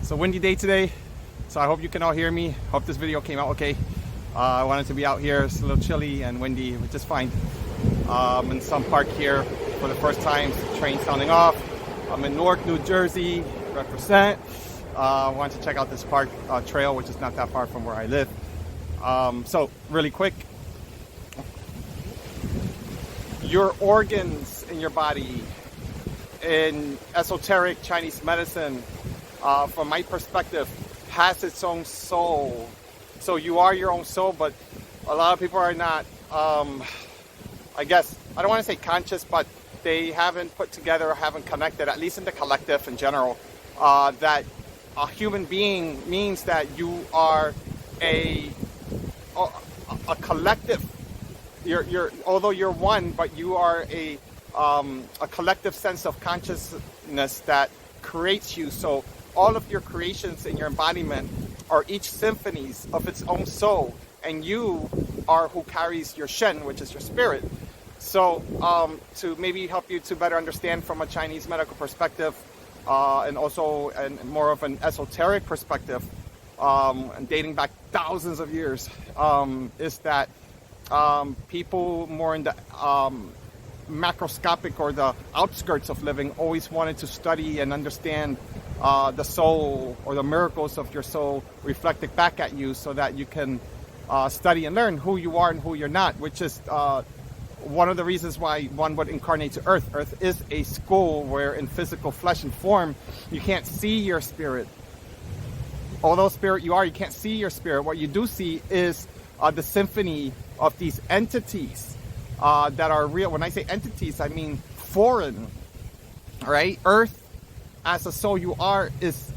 It's a windy day today, so I hope you can all hear me. Hope this video came out okay. I wanted to be out here. It's a little chilly and windy, which is fine. In some park here for the first time. Train sounding off. I'm in Newark, New Jersey. Represent. I wanted to check out this park trail, which is not that far from where I live. So really quick, your organs in your body in esoteric Chinese medicine, from my perspective, has its own soul. So you are your own soul, but a lot of people are not, I guess, I don't want to say conscious, but they haven't put together or haven't connected, at least in the collective in general, that a human being means that you are a collective. Although you're one, but you are a collective sense of consciousness that creates you. So all of your creations in your embodiment are each symphonies of its own soul, and you are who carries your shen, which is your spirit. So to maybe help you to better understand from a Chinese medical perspective, and also more of an esoteric perspective, and dating back thousands of years, is that people more in the macroscopic or the outskirts of living always wanted to study and understand the soul or the miracles of your soul reflected back at you, so that you can study and learn who you are and who you're not, which is one of the reasons why one would incarnate to Earth. Earth is a school where in physical flesh and form you can't see your spirit. Although spirit you are, you can't see your spirit. What you do see is the symphony of these entities that are real. When I say entities, I mean foreign, right? Earth as a soul you are is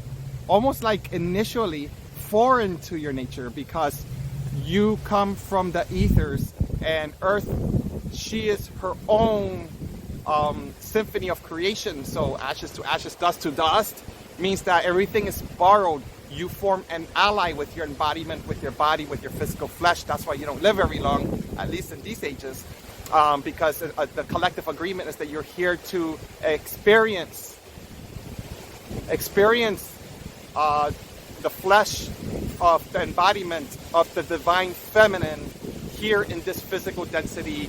almost like initially foreign to your nature, because you come from the ethers, and Earth, she is her own symphony of creation. So ashes to ashes, dust to dust, means that everything is borrowed. You form an ally with your embodiment, with your body, with your physical flesh. That's why you don't live very long, at least in these ages, because the collective agreement is that you're here to experience the flesh of the embodiment of the divine feminine here in this physical density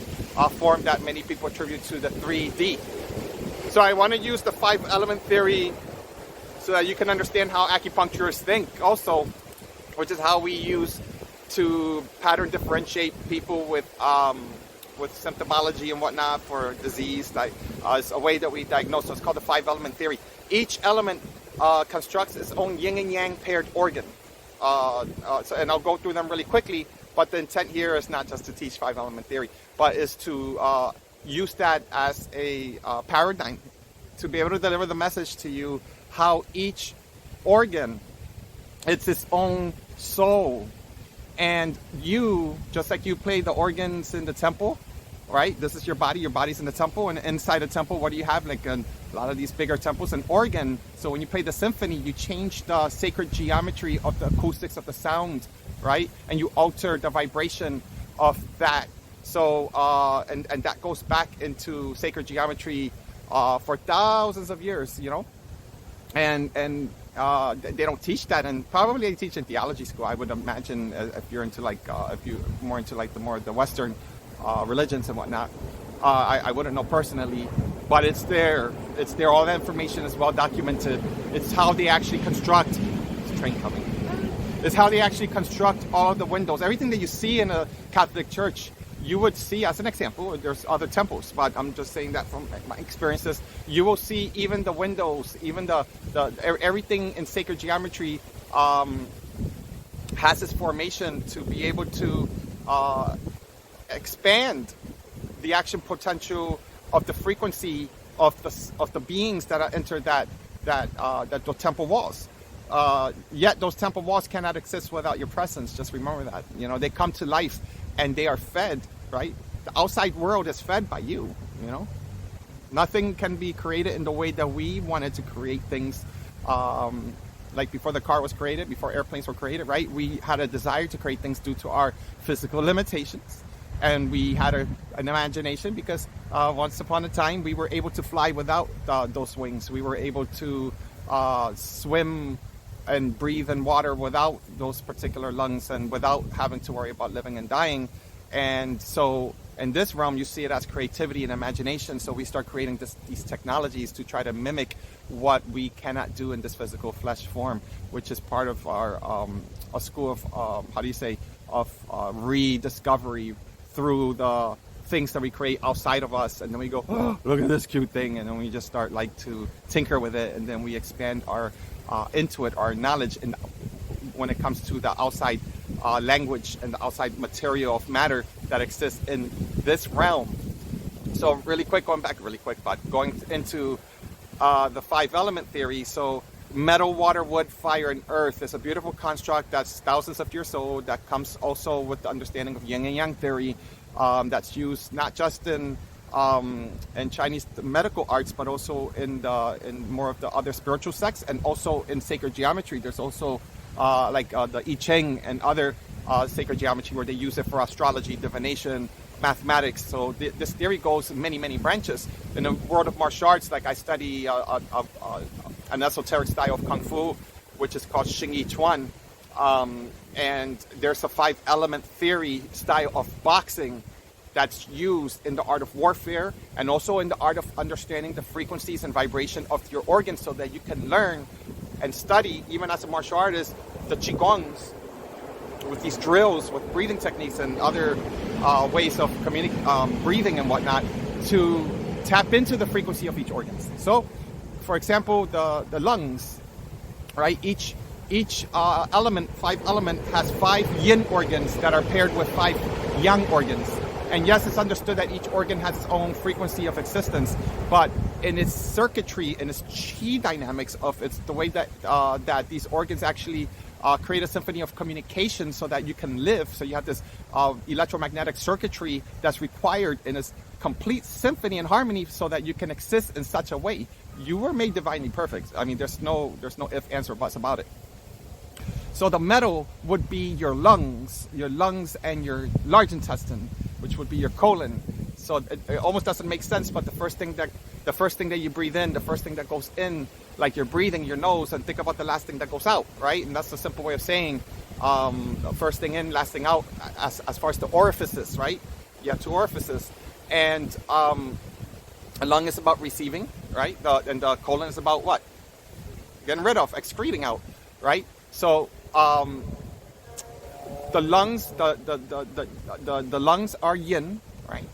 form that many people attribute to the 3D. So I want to use the 5-element theory so that you can understand how acupuncturists think also, which is how we use to pattern differentiate people with symptomology and whatnot for disease. It's a way that we diagnose. So it's called the 5-element theory. Each element constructs its own yin and yang paired organ. And I'll go through them really quickly, but the intent here is not just to teach 5-element theory, but is to use that as a paradigm to be able to deliver the message to you how each organ, it's its own soul. And you, just like you play the organs in the temple, right? This is your body's in the temple, and inside the temple, what do you have? Like a lot of these bigger temples, an organ. So when you play the symphony, you change the sacred geometry of the acoustics of the sound, right? And you alter the vibration of that. So, and that goes back into sacred geometry for thousands of years, you know? And they don't teach that, and probably they teach in theology school, I would imagine, if you're into like, if you're more into like the Western religions and whatnot. I wouldn't know personally, but it's there. It's there. All that information is well documented. It's how they actually construct. There's a train coming. It's how they actually construct all of the windows. Everything that you see in a Catholic church, you would see, as an example, there's other temples, but I'm just saying that from my experiences, you will see even the windows, even the everything in sacred geometry has its formation to be able to expand the action potential of the frequency of the beings that enter the temple walls. Yet those temple walls cannot exist without your presence. Just remember that. You know, they come to life and they are fed, right? The outside world is fed by you, you know? Nothing can be created in the way that we wanted to create things. Like before the car was created, before airplanes were created, right? We had a desire to create things due to our physical limitations. And we had an imagination because once upon a time we were able to fly without those wings. We were able to swim and breathe in water without those particular lungs and without having to worry about living and dying. And so in this realm, you see it as creativity and imagination. So we start creating these technologies to try to mimic what we cannot do in this physical flesh form, which is part of our a school of rediscovery through the things that we create outside of us. And then we go, oh, look at this cute thing, and then we just start like to tinker with it, and then we expand our into it, our knowledge, and when it comes to the outside language and the outside material of matter that exists in this realm. So really quick, going back really quick, but going into the 5 element theory. So metal, water, wood, fire, and earth is a beautiful construct that's thousands of years old, that comes also with the understanding of yin and yang theory, that's used not just in Chinese medical arts, but also in more of the other spiritual sects, and also in sacred geometry. There's also like the I Ching and other sacred geometry where they use it for astrology, divination, mathematics. So this theory goes in many branches. In the world of martial arts, like I study an esoteric style of Kung Fu, which is called Xing Yi Chuan. And there's a 5 element theory style of boxing that's used in the art of warfare, and also in the art of understanding the frequencies and vibration of your organs, so that you can learn and study, even as a martial artist, the Qigongs with these drills, with breathing techniques and other ways of breathing and whatnot, to tap into the frequency of each organ. So, for example, the lungs, right? Each element, 5 element, has 5 yin organs that are paired with 5 yang organs. And yes, it's understood that each organ has its own frequency of existence, but in its circuitry, in its chi dynamics of the way that that these organs actually create a symphony of communication so that you can live. So you have this electromagnetic circuitry that's required in its complete symphony and harmony so that you can exist in such a way. You were made divinely perfect. I mean, there's no if, answer, or buts about it. So the metal would be your lungs and your large intestine, which would be your colon. So it almost doesn't make sense, but the first thing that you breathe in, the first thing that goes in, like you're breathing your nose, and think about the last thing that goes out, right? And that's a simple way of saying first thing in, last thing out, as far as the orifices, right? You have 2 orifices, and a lung is about receiving, right? And the colon is about what? Getting rid of, excreting out, right? So the lungs, the lungs are yin, right?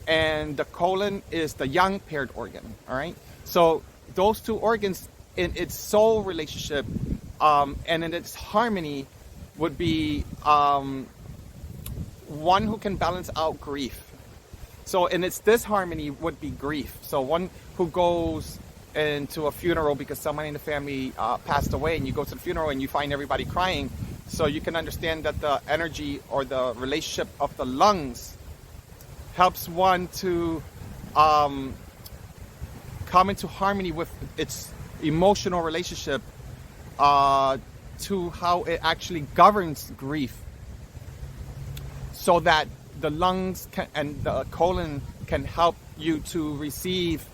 And the colon is the yang paired organ, all right? So those 2 organs in its soul relationship and in its harmony would be one who can balance out grief. So in its disharmony would be grief. So one who goes into a funeral because somebody in the family passed away, and you go to the funeral and you find everybody crying. So you can understand that the energy or the relationship of the lungs helps one to come into harmony with its emotional relationship to how it actually governs grief, so that the lungs and the colon can help you to receive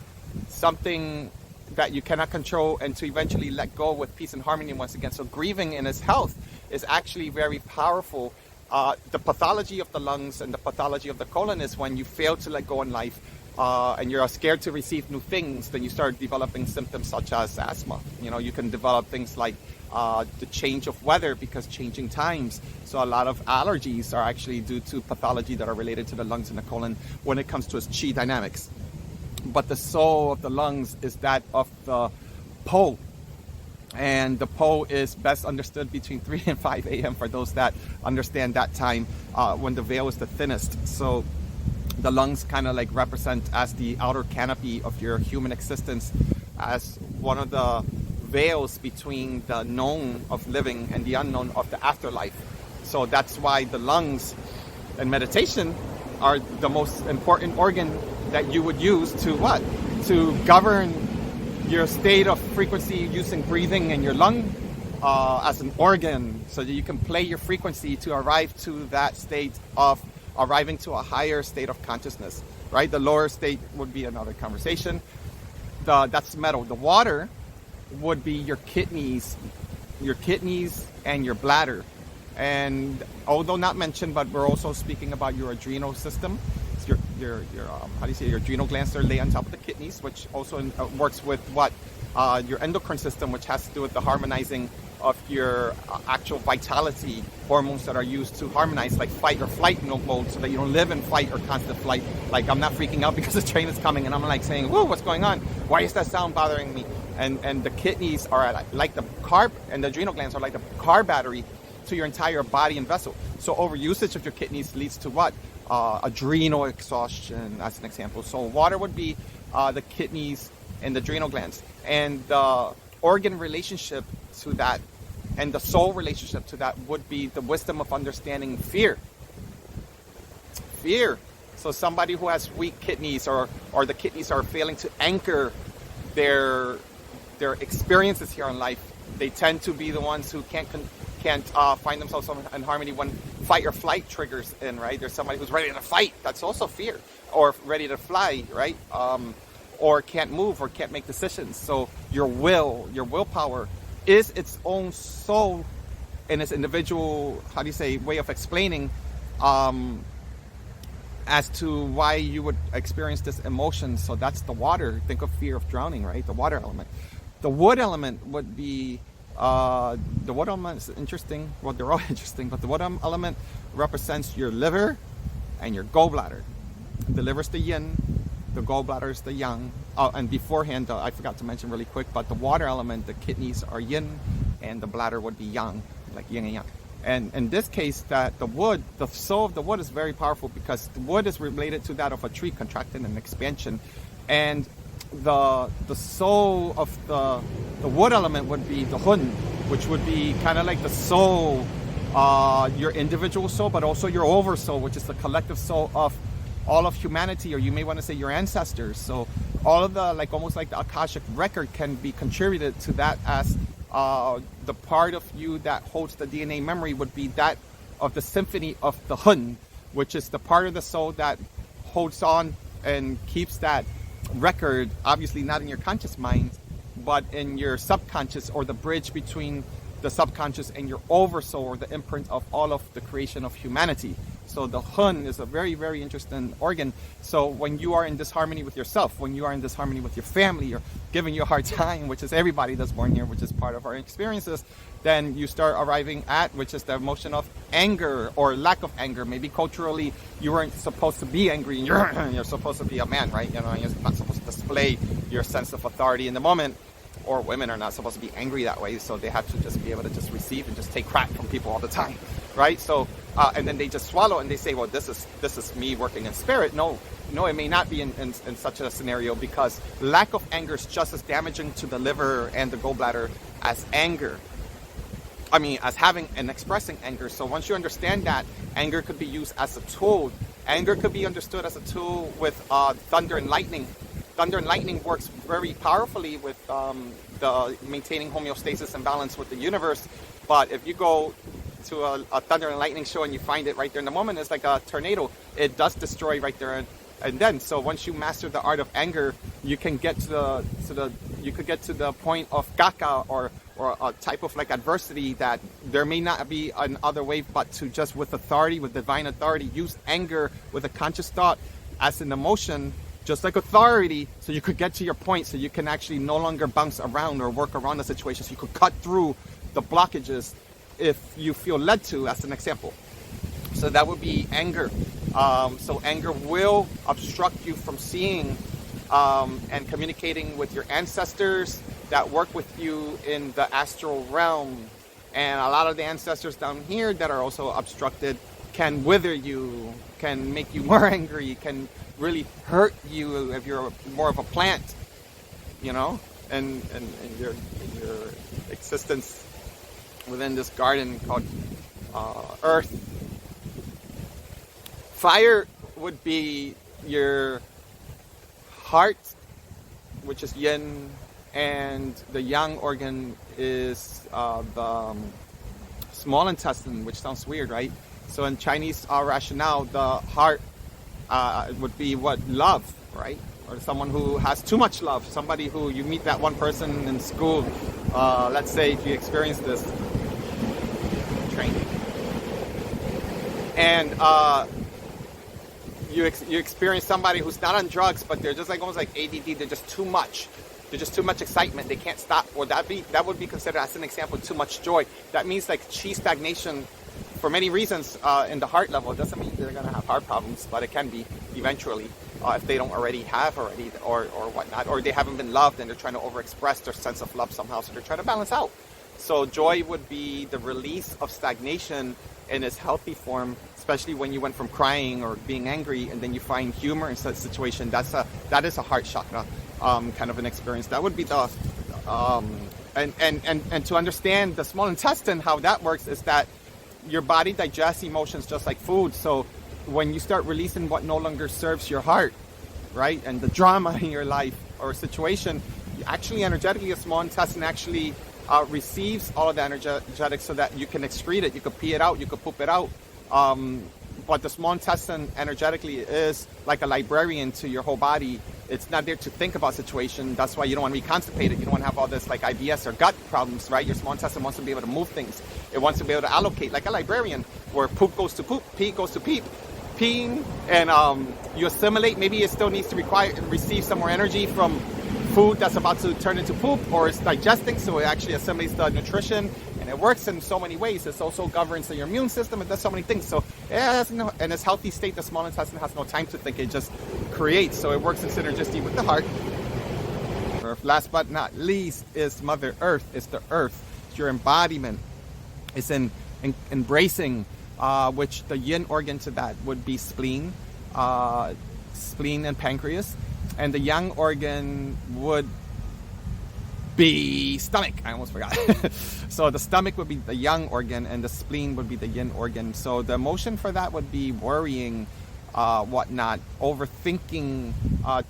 something that you cannot control, and to eventually let go with peace and harmony once again. So grieving in its health is actually very powerful. The pathology of the lungs and the pathology of the colon is when you fail to let go in life and you're scared to receive new things, then you start developing symptoms such as asthma. You know, you can develop things like the change of weather because changing times. So a lot of allergies are actually due to pathology that are related to the lungs and the colon when it comes to its chi dynamics. But the soul of the lungs is that of the Po. And the Po is best understood between 3 and 5 a.m. for those that understand that time when the veil is the thinnest. So the lungs kind of like represent as the outer canopy of your human existence, as one of the veils between the known of living and the unknown of the afterlife. So that's why the lungs in meditation are the most important organ that you would use to what? To govern your state of frequency using breathing and your lung as an organ, so that you can play your frequency to arrive to that state of arriving to a higher state of consciousness, right? The lower state would be another conversation. That's metal. The water would be your kidneys, your kidneys, and your bladder. And although not mentioned, but we're also speaking about your adrenal system. It's your how do you say, your adrenal glands are lay on top of the kidneys, which also works with what your endocrine system, which has to do with the harmonizing of your actual vitality hormones that are used to harmonize, like fight or flight mode, so that you don't live in fight or constant flight. Like, I'm not freaking out because the train is coming and I'm like saying, whoa, what's going on? Why is that sound bothering me? And the kidneys are like the carb, and the adrenal glands are like the car battery to your entire body and vessel. So overusage of your kidneys leads to what? Adrenal exhaustion, as an example. So water would be the kidneys and the adrenal glands. And the organ relationship to that, and the soul relationship to that, would be the wisdom of understanding fear. Fear. So somebody who has weak kidneys, or the kidneys are failing to anchor their experiences here in life, they tend to be the ones who can't find themselves in harmony when fight or flight triggers in, right? There's somebody who's ready to fight. That's also fear. Or ready to fly, right? Or can't move or can't make decisions. So your willpower is its own soul in its individual, how do you say, way of explaining as to why you would experience this emotion. So that's the water. Think of fear of drowning, right? The water element. The wood element would be, the wood element is interesting. Well, they're all interesting, but the wood element represents your liver and your gallbladder. The liver is the yin, the gallbladder is the yang. Oh, and beforehand, I forgot to mention really quick, but the water element, the kidneys are yin, and the bladder would be yang, like yin and yang. And in this case, that the wood, the soul of the wood is very powerful, because the wood is related to that of a tree, contraction and expansion. And the soul of the wood element would be the hun, which would be kind of like the soul, your individual soul, but also your oversoul, which is the collective soul of all of humanity, or you may want to say your ancestors. So all of the, like, almost like the Akashic record can be contributed to that, as the part of you that holds the DNA memory would be that of the symphony of the hun, which is the part of the soul that holds on and keeps that record, obviously not in your conscious mind, but in your subconscious, or the bridge between the subconscious and your oversoul, or the imprint of all of the creation of humanity. So the hun is a very, very interesting organ. So when you are in disharmony with yourself, when you are in disharmony with your family, or giving you a hard time, which is everybody that's born here, which is part of our experiences, then you start arriving at, which is the emotion of anger or lack of anger. Maybe culturally you weren't supposed to be angry, and you're supposed to be a man, right? You know, you're not supposed to display your sense of authority in the moment. Or women are not supposed to be angry that way, so they have to just be able to just receive and just take crap from people all the time, right? So, and then they just swallow and they say, well, this is me working in spirit. No, it may not be in such a scenario, because lack of anger is just as damaging to the liver and the gallbladder as anger. I mean, as having and expressing anger. So once you understand that, anger could be used as a tool. Anger could be understood as a tool with thunder and lightning. Thunder and lightning works very powerfully with the maintaining homeostasis and balance with the universe. But if you go to a thunder and lightning show and you find it right there in the moment, it's like a tornado. It does destroy right there and then. So once you master the art of anger, you can get to the point of kaka, or a type of like adversity, that there may not be another way but to just, with authority, with divine authority, use anger with a conscious thought as an emotion, just like authority, so you could get to your point, so you can actually no longer bounce around or work around the situation, so you could cut through the blockages if you feel led to, as an example. So that would be anger. So anger will obstruct you from seeing and communicating with your ancestors that work with you in the astral realm. And a lot of the ancestors down here that are also obstructed can wither you, can make you more angry, can really hurt you if you're more of a plant, you know, and your existence within this garden called Earth. Fire would be your heart, which is yin, and the yang organ is the small intestine, which sounds weird, right? So in Chinese rationale, the heart would be what? Love, right? Or someone who has too much love. Somebody who you meet that one person in school let's say if you experience this training, and you experience somebody who's not on drugs, but they're just like almost like ADD. They're just too much. They're just too much excitement. They can't stop. Would that would be considered as an example too much joy? That means like chi stagnation for many reasons in the heart level. It doesn't mean they're going to have heart problems, but it can be eventually if they don't already have or whatnot, or they haven't been loved and they're trying to overexpress their sense of love somehow, so they're trying to balance out. So joy would be the release of stagnation in its healthy form, especially when you went from crying or being angry and then you find humor in such a situation. That is a heart chakra kind of an experience. That would be the and to understand the small intestine, how that works is that your body digests emotions just like food. So when you start releasing what no longer serves your heart, right, and the drama in your life or situation, actually energetically the small intestine actually receives all of the energetics so that you can excrete it, you could pee it out, you could poop it out. But the small intestine energetically is like a librarian to your whole body. It's not there to think about situation. That's why you don't want to be constipated. You don't want to have all this like IBS or gut problems, right? Your small intestine wants to be able to move things. It wants to be able to allocate like a librarian, where poop goes to poop, pee goes to pee. Peeing, and you assimilate. Maybe it still needs to receive some more energy from food that's about to turn into poop, or it's digesting, so it actually assimilates the nutrition, and it works in so many ways. It also governs your immune system. It does so many things. So in its healthy state, the small intestine has no time to think. It just creates. So it works in synergisty with the heart. Last but not least is Mother Earth. It's the earth. It's your embodiment. It's in embracing, which the yin organ to that would be spleen, spleen and pancreas. And the yang organ would be stomach. I almost forgot. So the stomach would be the yang organ and the spleen would be the yin organ. So the emotion for that would be worrying, whatnot, overthinking,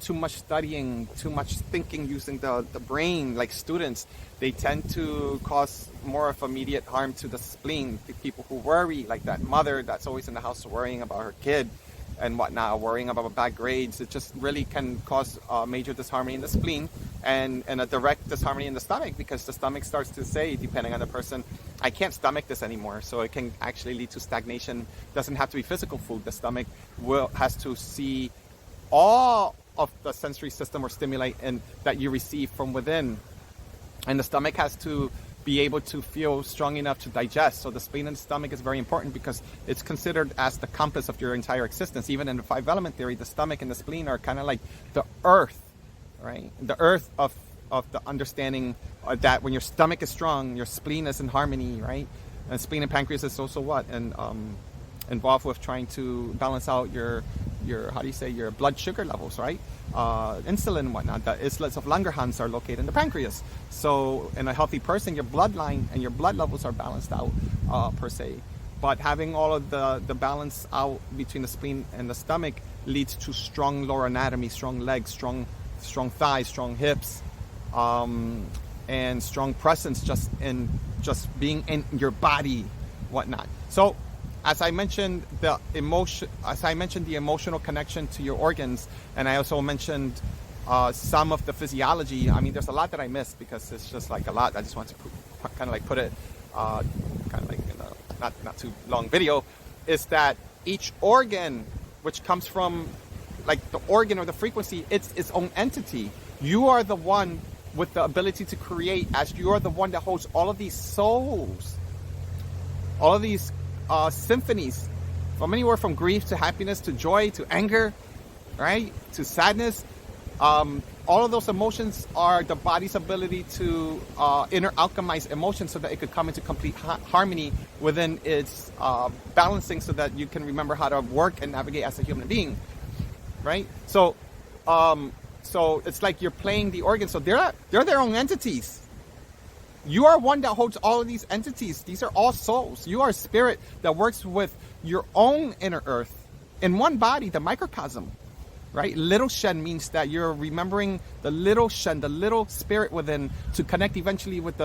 too much studying, too much thinking using the brain. Like students, they tend to cause more of immediate harm to the spleen. The people who worry, like that mother that's always in the house worrying about her kid and whatnot, worrying about bad grades, it just really can cause major disharmony in the spleen and a direct disharmony in the stomach, because the stomach starts to say, depending on the person, I can't stomach this anymore. So it can actually lead to stagnation. Doesn't have to be physical food. The stomach has to see all of the sensory system or stimuli that you receive from within, and the stomach has to be able to feel strong enough to digest. So the spleen and the stomach is very important because it's considered as the compass of your entire existence. Even in the 5-element theory, the stomach and the spleen are kind of like the earth, right? The earth of the understanding that when your stomach is strong, your spleen is in harmony, right? And spleen and pancreas is also what? And involved with trying to balance out your how do you say, your blood sugar levels, right? Insulin and whatnot. The islets of Langerhans are located in the pancreas. So in a healthy person, your bloodline and your blood levels are balanced out per se. But having all of the balance out between the spleen and the stomach leads to strong lower anatomy, strong legs, strong thighs, strong hips, and strong presence just being in your body, whatnot. So as I mentioned the emotional connection to your organs, and I also mentioned some of the physiology. I mean, there's a lot that I missed because it's just like a lot. I just want to kind of like put it kind of like in a not too long video. Is that each organ, which comes from like the organ or the frequency, it's its own entity. You are the one with the ability to create, as you are the one that holds all of these souls, all of these symphonies, from anywhere from grief to happiness to joy to anger, right, to sadness. All of those emotions are the body's ability to inner alchemize emotions so that it could come into complete harmony within its balancing, so that you can remember how to work and navigate as a human being, right? So it's like you're playing the organ. So they're their own entities. You are one that holds all of these entities. These are all souls. You are a spirit that works with your own inner earth in one body, the microcosm. right? Little Shen means that you're remembering the little Shen, the little spirit within, to connect eventually with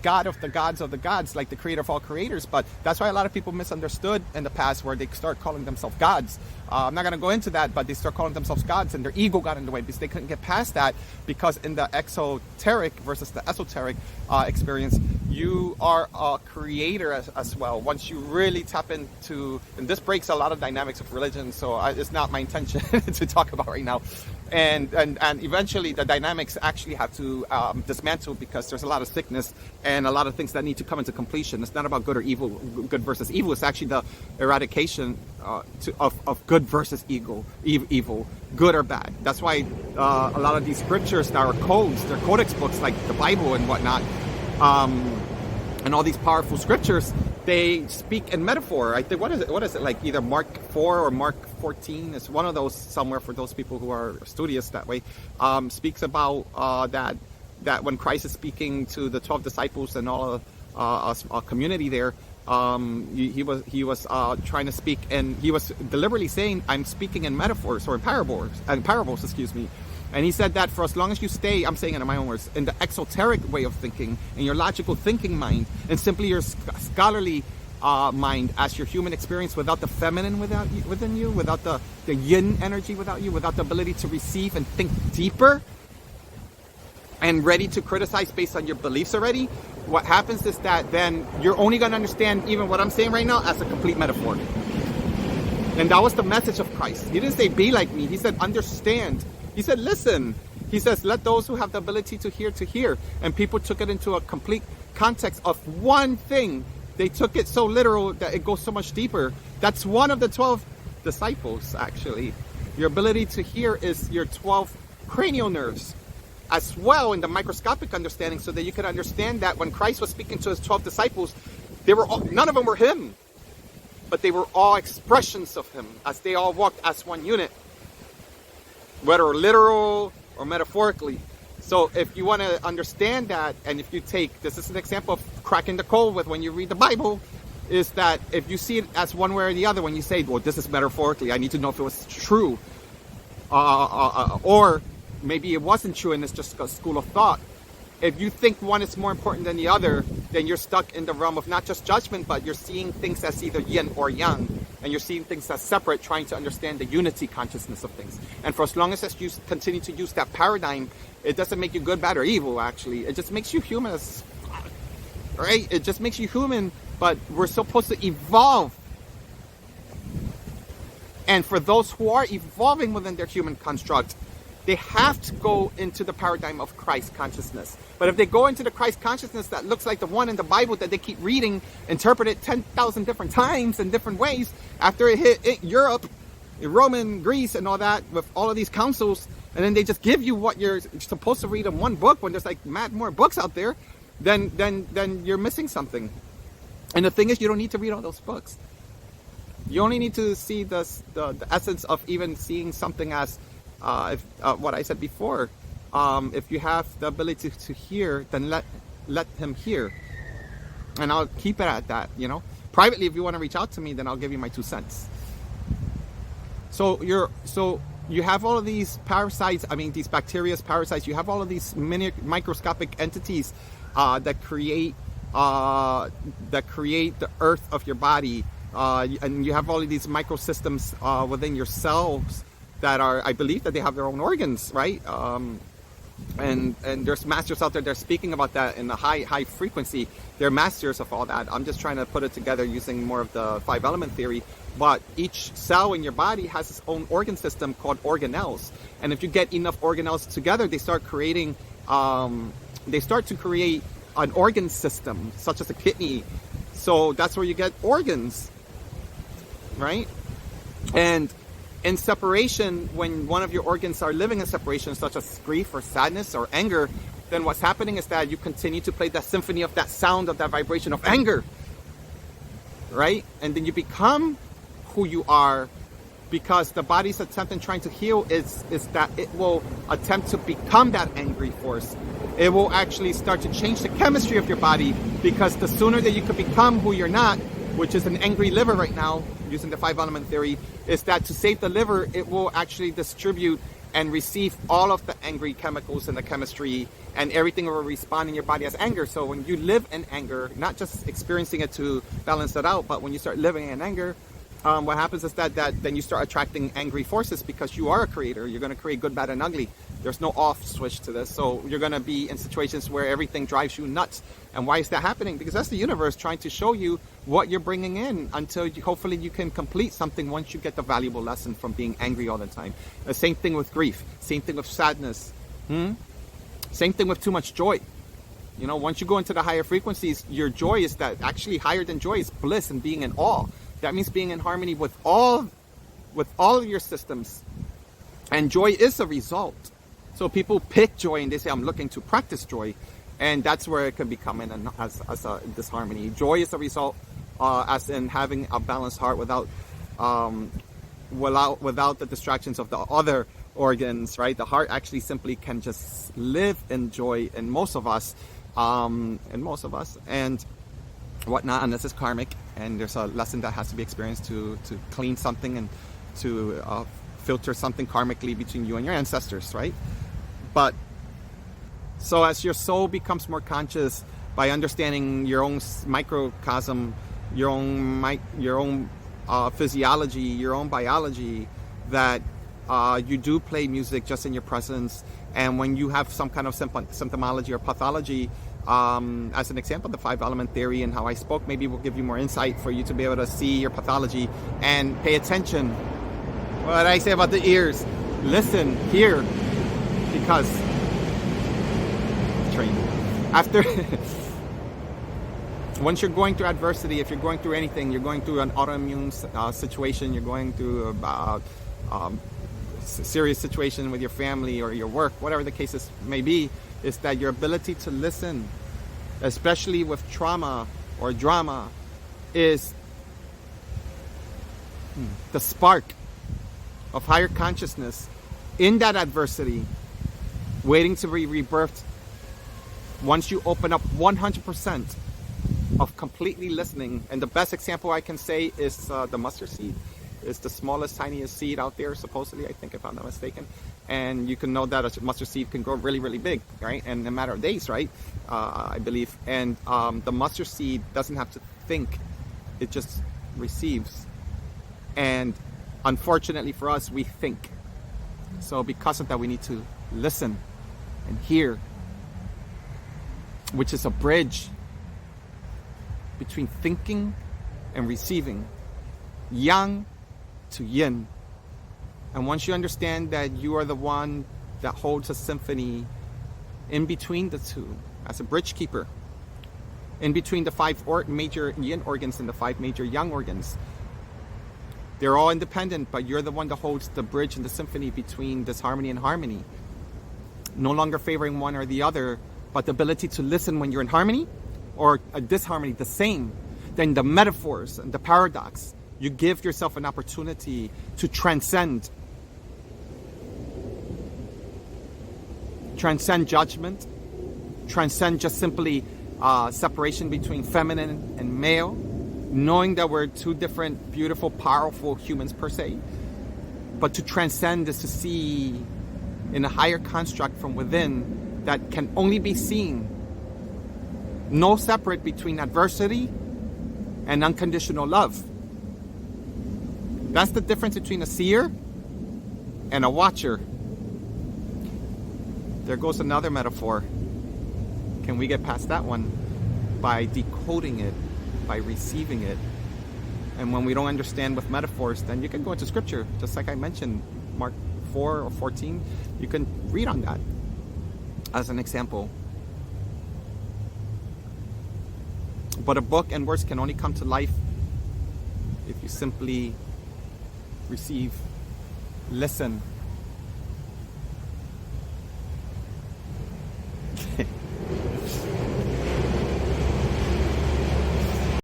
God of the gods, like the creator of all creators. But that's why a lot of people misunderstood in the past, where they start calling themselves gods. I'm not going to go into that, but they start calling themselves gods, and their ego got in the way because they couldn't get past that. Because in the exoteric versus the esoteric experience, you are a creator as well. Once you really tap into, and this breaks a lot of dynamics of religion, so it's not my intention to talk about right now. And eventually the dynamics actually have to dismantle, because there's a lot of sickness and a lot of things that need to come into completion. It's not about good or evil, good versus evil. It's actually the eradication of good versus evil, good or bad. That's why a lot of these scriptures that are codes, they're codex books like the Bible and whatnot, and all these powerful scriptures, they speak in metaphor. I think, what is it like, either Mark 4 or Mark 14? It's one of those somewhere, for those people who are studious that way. Speaks about that when Christ is speaking to the 12 disciples and all a community there, he was trying to speak, and he was deliberately saying, I'm speaking in metaphors, or in parables, excuse me. And he said that for as long as you stay, I'm saying it in my own words, in the exoteric way of thinking, in your logical thinking mind, and simply your scholarly mind as your human experience, without the feminine within you, without the yin energy without you, without the ability to receive and think deeper, and ready to criticize based on your beliefs already, what happens is that then you're only going to understand even what I'm saying right now as a complete metaphor. And that was the message of Christ. He didn't say, be like me. He said, understand. He said, listen. He says, let those who have the ability to hear. And people took it into a complete context of one thing. They took it so literal that it goes so much deeper. That's one of the 12 disciples, actually. Your ability to hear is your 12 cranial nerves as well, in the microscopic understanding, so that you can understand that when Christ was speaking to his 12 disciples, none of them were him, but they were all expressions of him, as they all walked as one unit, whether literal or metaphorically. So if you want to understand that, and if you take, this is an example of cracking the code with when you read the Bible, is that if you see it as one way or the other, when you say, well, this is metaphorically, I need to know if it was true, or maybe it wasn't true and it's just a school of thought. If you think one is more important than the other, then you're stuck in the realm of not just judgment, but you're seeing things as either yin or yang, and you're seeing things as separate, trying to understand the unity consciousness of things. And for as long as you continue to use that paradigm, it doesn't make you good, bad, or evil, actually. It just makes you human as fuck, right? It just makes you human, but we're supposed to evolve. And for those who are evolving within their human construct, they have to go into the paradigm of Christ consciousness. But if they go into the Christ consciousness that looks like the one in the Bible that they keep reading, interpret it 10,000 different times in different ways, after it hit Europe, Roman, Greece, and all that, with all of these councils, and then they just give you what you're supposed to read in one book when there's like mad more books out there, then you're missing something. And the thing is, you don't need to read all those books. You only need to see the essence of even seeing something as what I said before. If you have the ability to hear, then let him hear, and I'll keep it at that. You know, privately, if you want to reach out to me, then I'll give you my 2 cents. So you have all of these parasites. I mean, these bacteria, parasites. You have all of these microscopic entities that create the earth of your body, and you have all of these microsystems within yourselves that are, I believe that they have their own organs, right? And there's masters out there that are speaking about that in a high frequency. They're masters of all that. I'm just trying to put it together using more of the 5-element theory. But each cell in your body has its own organ system called organelles. And if you get enough organelles together, they start creating, to create an organ system, such as a kidney. So that's where you get organs, right? And in separation, when one of your organs are living in separation, such as grief or sadness or anger, then what's happening is that you continue to play that symphony of that sound, of that vibration of anger, right? And then you become who you are, because the body's attempt in trying to heal is that it will attempt to become that angry force. It will actually start to change the chemistry of your body, because the sooner that you could become who you're not, which is an angry liver right now, using the 5-element theory, is that to save the liver, it will actually distribute and receive all of the angry chemicals in the chemistry, and everything will respond in your body as anger. So when you live in anger, not just experiencing it to balance it out, but when you start living in anger, what happens is that then you start attracting angry forces, because you are a creator. You're going to create good, bad, and ugly. There's no off switch to this. So you're going to be in situations where everything drives you nuts. And why is that happening? Because that's the universe trying to show you what you're bringing in, until hopefully you can complete something once you get the valuable lesson from being angry all the time. The same thing with grief. Same thing with sadness. Same thing with too much joy. You know, once you go into the higher frequencies, your joy is that actually higher than joy is bliss and being in awe. That means being in harmony with all of your systems. And joy is a result. So people pick joy and they say, I'm looking to practice joy. And that's where it can become as a disharmony. Joy is a result, as in having a balanced heart without the distractions of the other organs, right? The heart actually simply can just live in joy in most of us, and whatnot, and this is karmic, and there's a lesson that has to be experienced to clean something and to filter something karmically between you and your ancestors, right? But so as your soul becomes more conscious by understanding your own microcosm, your own physiology, your own biology, that you do play music just in your presence. And when you have some kind of symptomology or pathology, as an example, the 5-element theory and how I spoke maybe will give you more insight for you to be able to see your pathology and pay attention. What I say about the ears, listen, hear, because after once you're going through adversity, if you're going through anything, you're going through an autoimmune situation, you're going through serious situation with your family or your work, whatever the cases may be, is that your ability to listen, especially with trauma or drama, is the spark of higher consciousness in that adversity, waiting to be rebirthed. Once you open up 100% of completely listening, and the best example I can say is the mustard seed. It's the smallest, tiniest seed out there, supposedly, I think, if I'm not mistaken. And you can know that a mustard seed can grow really, really big, right? And in a matter of days, right? I believe. And the mustard seed doesn't have to think. It just receives. And unfortunately for us, we think. So because of that, we need to listen and hear, which is a bridge between thinking and receiving. Yang to yin. And once you understand that you are the one that holds a symphony in between the two, as a bridge keeper, in between the 5 major yin organs and the 5 major yang organs, they're all independent, but you're the one that holds the bridge and the symphony between disharmony and harmony. No longer favoring one or the other, but the ability to listen when you're in harmony or a disharmony, the same. Then the metaphors and the paradox, you give yourself an opportunity to transcend judgment, transcend just simply separation between feminine and male, knowing that we're 2 different, beautiful, powerful humans per se. But to transcend is to see in a higher construct from within that can only be seen. No separate between adversity and unconditional love. That's the difference between a seer and a watcher. There goes another metaphor. Can we get past that one? By decoding it, by receiving it. And when we don't understand with metaphors, then you can go into scripture. Just like I mentioned, Mark 4 or 14, you can read on that as an example. But a book and words can only come to life if you simply receive, listen.